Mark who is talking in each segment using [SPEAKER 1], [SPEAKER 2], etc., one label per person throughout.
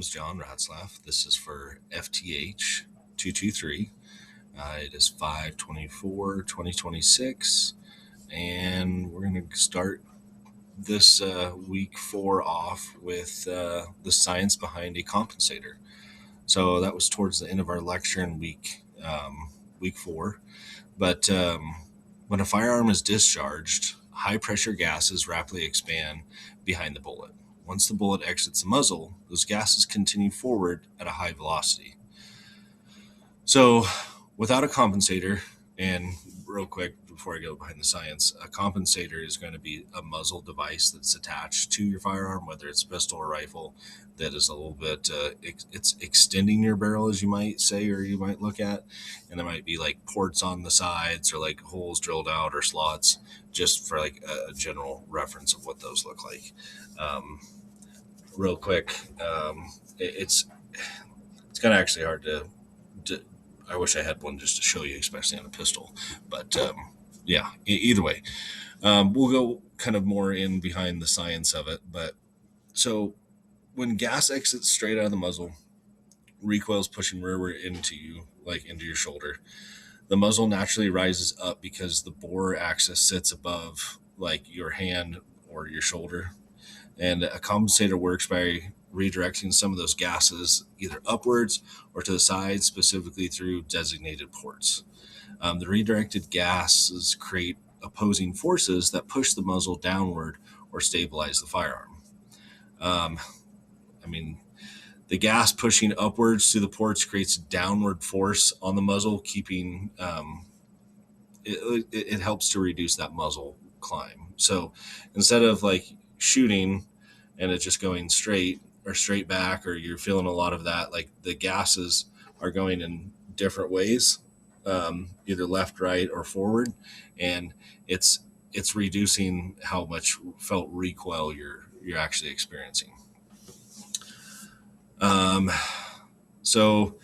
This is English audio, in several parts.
[SPEAKER 1] is John Ratzlaff. This is for FTH 223. It is 5/24/2026, and we're going to start this week 4 off with the science behind a compensator. So that was towards the end of our lecture in week 4. But when a firearm is discharged, high pressure gases rapidly expand behind the bullet. Once the bullet exits the muzzle, those gases continue forward at a high velocity. So without a compensator, and real quick before I go behind the science, a compensator is going to be a muzzle device that's attached to your firearm, whether it's pistol or rifle, that is a little bit, it's extending your barrel, as you might say, or you might look at, and there might be like ports on the sides or like holes drilled out or slots, just for like a general reference of what those look like. Real quick, it's kind of actually hard to I wish I had one just to show you, especially on a pistol. But yeah, either way, we'll go kind of more in behind the science of it. But so when gas exits straight out of the muzzle, recoil's pushing rearward into you, like into your shoulder. The muzzle naturally rises up because the bore axis sits above like your hand or your shoulder. And a compensator works by redirecting some of those gases either upwards or to the side, specifically through designated ports. The redirected gases create opposing forces that push the muzzle downward or stabilize the firearm. The gas pushing upwards through the ports creates downward force on the muzzle, keeping it helps to reduce that muzzle climb. So instead of like shooting and it's just going straight or straight back, or you're feeling a lot of that, like the gases are going in different ways, either left, right, or forward, and it's reducing how much felt recoil you're actually experiencing. So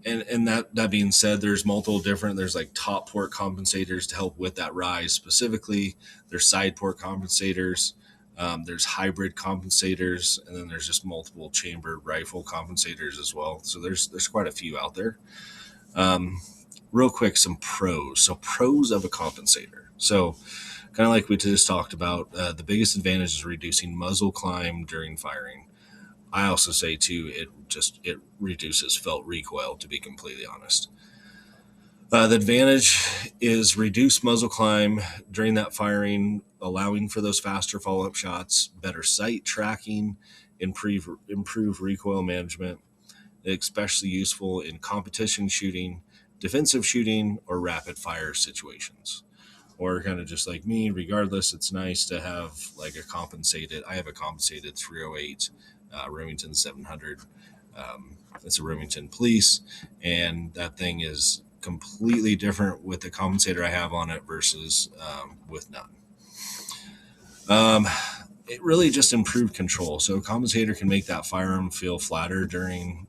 [SPEAKER 1] and that being said, there's multiple different, there's like top port compensators to help with that rise specifically. There's side port compensators. There's hybrid compensators, and then there's just multiple chamber rifle compensators as well. So there's quite a few out there. Real quick, some pros. So pros of a compensator. So kind of like we just talked about, the biggest advantage is reducing muzzle climb during firing. I also say too, it reduces felt recoil, to be completely honest. The advantage is reduced muzzle climb during that firing, allowing for those faster follow-up shots, better sight tracking, improve recoil management, especially useful in competition shooting, defensive shooting, or rapid fire situations. Or kind of just like me, regardless, it's nice to have like I have a compensated 308 Remington 700. It's a Remington Police, and that thing is completely different with the compensator I have on it versus with none. It really just improved control. So a compensator can make that firearm feel flatter during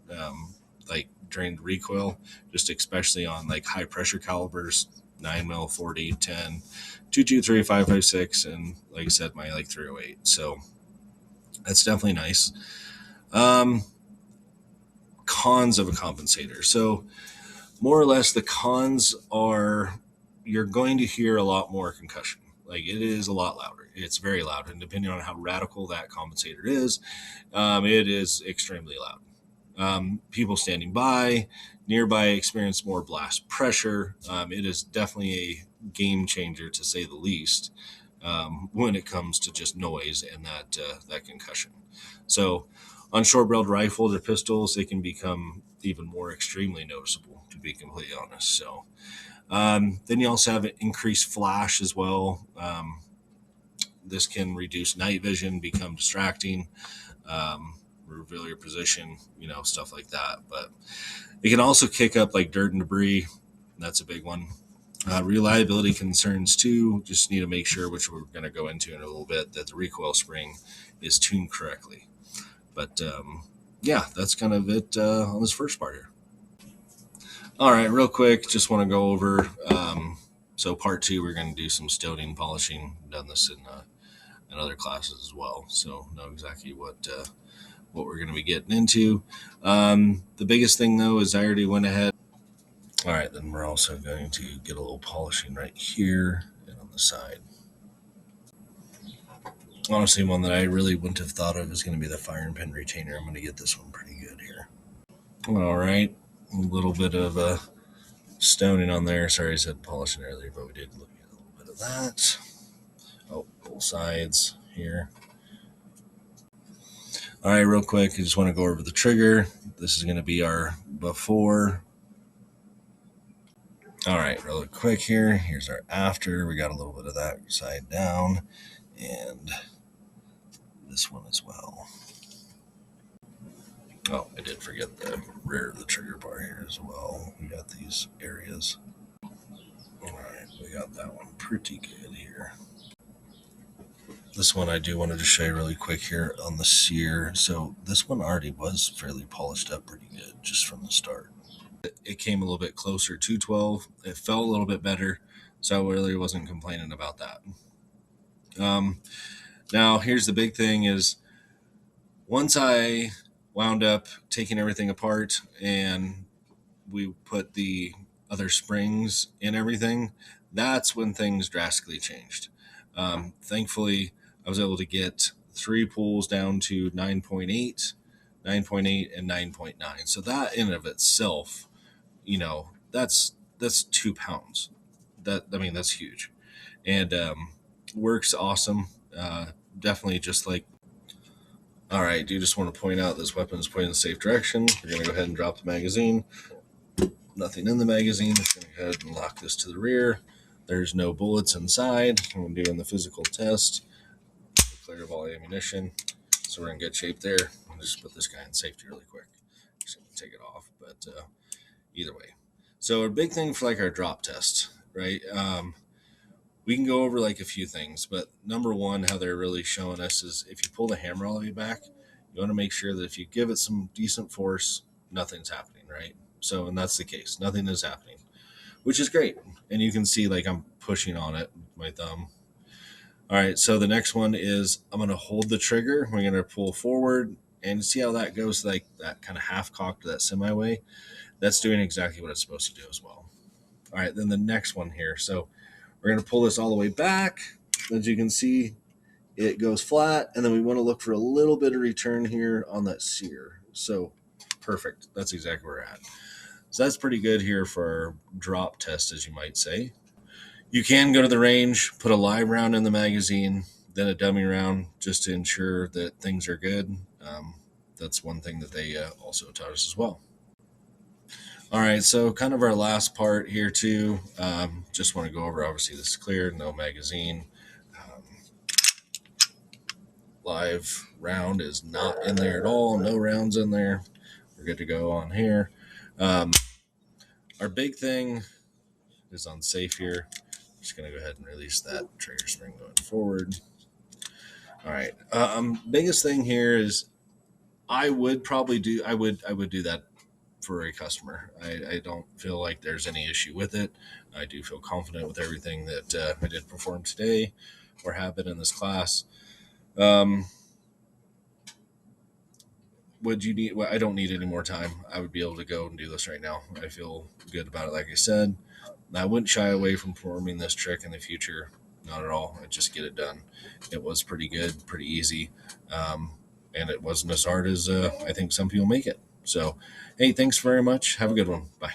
[SPEAKER 1] recoil, just especially on like high pressure calibers, 9mm, 40, 10, 223, 5.56, and like I said, my like 308. So that's definitely nice. Cons of a compensator. So more or less the cons are you're going to hear a lot more concussion. Like it is a lot louder. It's very loud. And depending on how radical that compensator is, it is extremely loud. People standing nearby experience more blast pressure. It is definitely a game changer, to say the least, when it comes to just noise and that concussion. So on short-barreled rifles or pistols, they can become even more extremely noticeable, to be completely honest. So then you also have increased flash as well. This can reduce night vision, become distracting, reveal your position, stuff like that. But it can also kick up like dirt and debris. That's a big one. Reliability concerns too. Just need to make sure, which we're going to go into in a little bit, that the recoil spring is tuned correctly. But yeah, that's kind of it on this first part here. All right, real quick, just want to go over. So part 2, we're going to do some stoning, polishing. I've done this in other classes as well, so know exactly what what we're going to be getting into. The biggest thing though is I already went ahead. All right, then we're also going to get a little polishing right here and on the side. Honestly, one that I really wouldn't have thought of is going to be the fire and pin retainer. I'm going to get this one pretty good here. All right, a little bit of stoning on there. Sorry, I said polishing earlier, but we did look at a little bit of that. Oh, both sides here. All right, real quick, I just want to go over the trigger. This is going to be our before. All right, really quick here. Here's our after. We got a little bit of that side down, and this one as well. Oh, I did forget the rear of the trigger bar here as well. We got these areas. All right, we got that one pretty good here. This one I do want to just show you really quick here on the sear. So this one already was fairly polished up pretty good just from the start. It came a little bit closer to 12. It felt a little bit better, so I really wasn't complaining about that. Now, here's the big thing is once I wound up taking everything apart and we put the other springs in everything, that's when things drastically changed. Thankfully, I was able to get 3 pulls down to 9.8, 9.8, and 9.9. So that in and of itself, that's 2 pounds. That's huge, and works awesome. Definitely just like. All right, do just want to point out this weapon is pointed in the safe direction. We're going to go ahead and drop the magazine. Nothing in the magazine. Just going to go ahead and lock this to the rear. There's no bullets inside. I'm doing the physical test. Clear of all ammunition. So we're in good shape there. I'll just put this guy in safety really quick. Just going to take it off, but either way. So a big thing for like our drop test, right? We can go over like a few things, but number one, how they're really showing us is if you pull the hammer all the way back, you want to make sure that if you give it some decent force, nothing's happening, right? So, and that's the case. Nothing is happening, which is great. And you can see like I'm pushing on it with my thumb. All right, so the next one is I'm going to hold the trigger. We're going to pull forward and see how that goes, like that kind of half cocked to that semi way. That's doing exactly what it's supposed to do as well. All right, then the next one here. So we're going to pull this all the way back. As you can see, it goes flat, and then we want to look for a little bit of return here on that sear. So perfect. That's exactly where we're at. So that's pretty good here for our drop test, as you might say. You can go to the range, put a live round in the magazine, then a dummy round just to ensure that things are good. That's one thing that they also taught us as well. All right, so kind of our last part here too. Just want to go over, obviously this is clear, no magazine. Live round is not in there at all, no rounds in there. We're good to go on here. Our big thing is on safe here. Just going to go ahead and release that trigger spring going forward. All right. Biggest thing here is I would do that for a customer. I don't feel like there's any issue with it. I do feel confident with everything that I did perform today or have been in this class. Would you need? Well, I don't need any more time. I would be able to go and do this right now. I feel good about it. Like I said, I wouldn't shy away from performing this trick in the future. Not at all. I'd just get it done. It was pretty good, pretty easy. And it wasn't as hard as I think some people make it. So, hey, thanks very much. Have a good one. Bye.